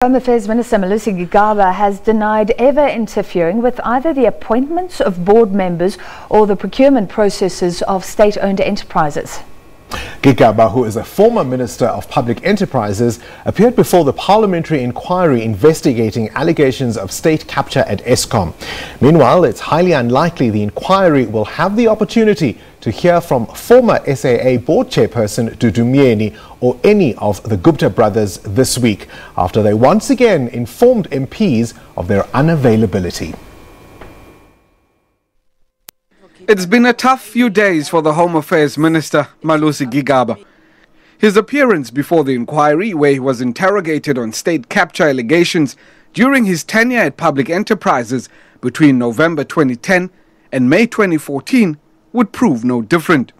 Home Affairs Minister Malusi Gigaba has denied ever interfering with either the appointments of board members or the procurement processes of state-owned enterprises. Gigaba, who is a former Minister of Public Enterprises, appeared before the Parliamentary Inquiry investigating allegations of state capture at Eskom. Meanwhile, it's highly unlikely the inquiry will have the opportunity to hear from former SAA board chairperson Dudu Myeni or any of the Gupta brothers this week, after they once again informed MPs of their unavailability. It's been a tough few days for the Home Affairs Minister Malusi Gigaba. His appearance before the inquiry, where he was interrogated on state capture allegations during his tenure at Public Enterprises between November 2010 and May 2014, would prove no different.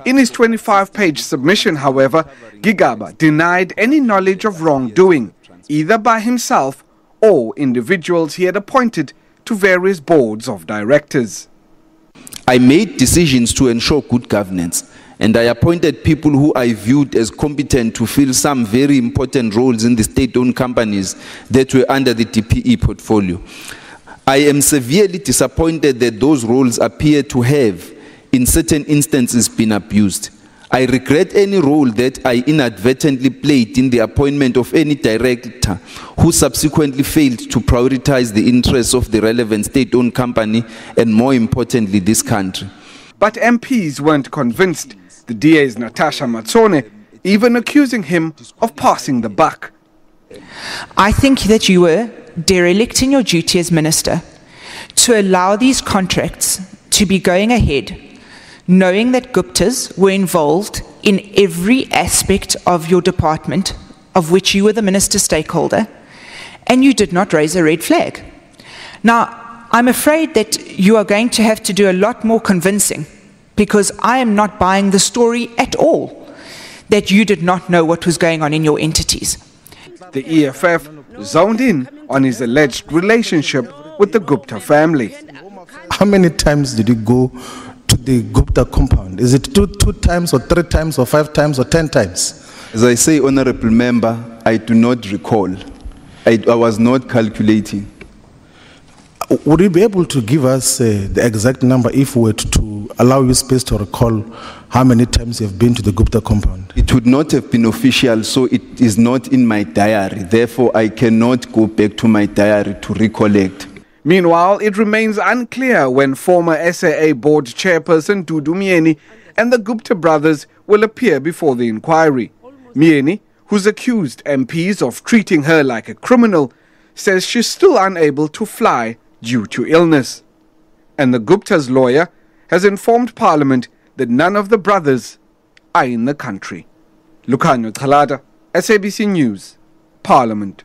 In his 25-page submission, however, Gigaba denied any knowledge of wrongdoing, either by himself or individuals he had appointed to various boards of directors. I made decisions to ensure good governance, and I appointed people who I viewed as competent to fill some very important roles in the state-owned companies that were under the DPE portfolio. I am severely disappointed that those roles appear to have, in certain instances, been abused. I regret any role that I inadvertently played in the appointment of any director who subsequently failed to prioritize the interests of the relevant state-owned company and, more importantly, this country. But MPs weren't convinced. The DA's Natasha Matsone even accusing him of passing the buck. I think that you were derelict in your duty as minister to allow these contracts to be going ahead, knowing that Guptas were involved in every aspect of your department, of which you were the minister stakeholder, and you did not raise a red flag. Now, I'm afraid that you are going to have to do a lot more convincing, because I am not buying the story at all that you did not know what was going on in your entities. The EFF zoned in on his alleged relationship with the Gupta family. How many times did you go to the Gupta compound? Is it two times or 3 times or 5 times or 10 times? As I say, Honorable Member, I do not recall. I was not calculating. Would you be able to give us the exact number if we were to allow you space to recall how many times you have been to the Gupta compound? It would not have been official, so it is not in my diary. Therefore, I cannot go back to my diary to recollect. Meanwhile, it remains unclear when former SAA board chairperson Dudu Myeni and the Gupta brothers will appear before the inquiry. Myeni, who's accused MPs of treating her like a criminal, says she's still unable to fly due to illness. And the Gupta's lawyer has informed Parliament that none of the brothers are in the country. Lukhanyo Thalada, SABC News, Parliament.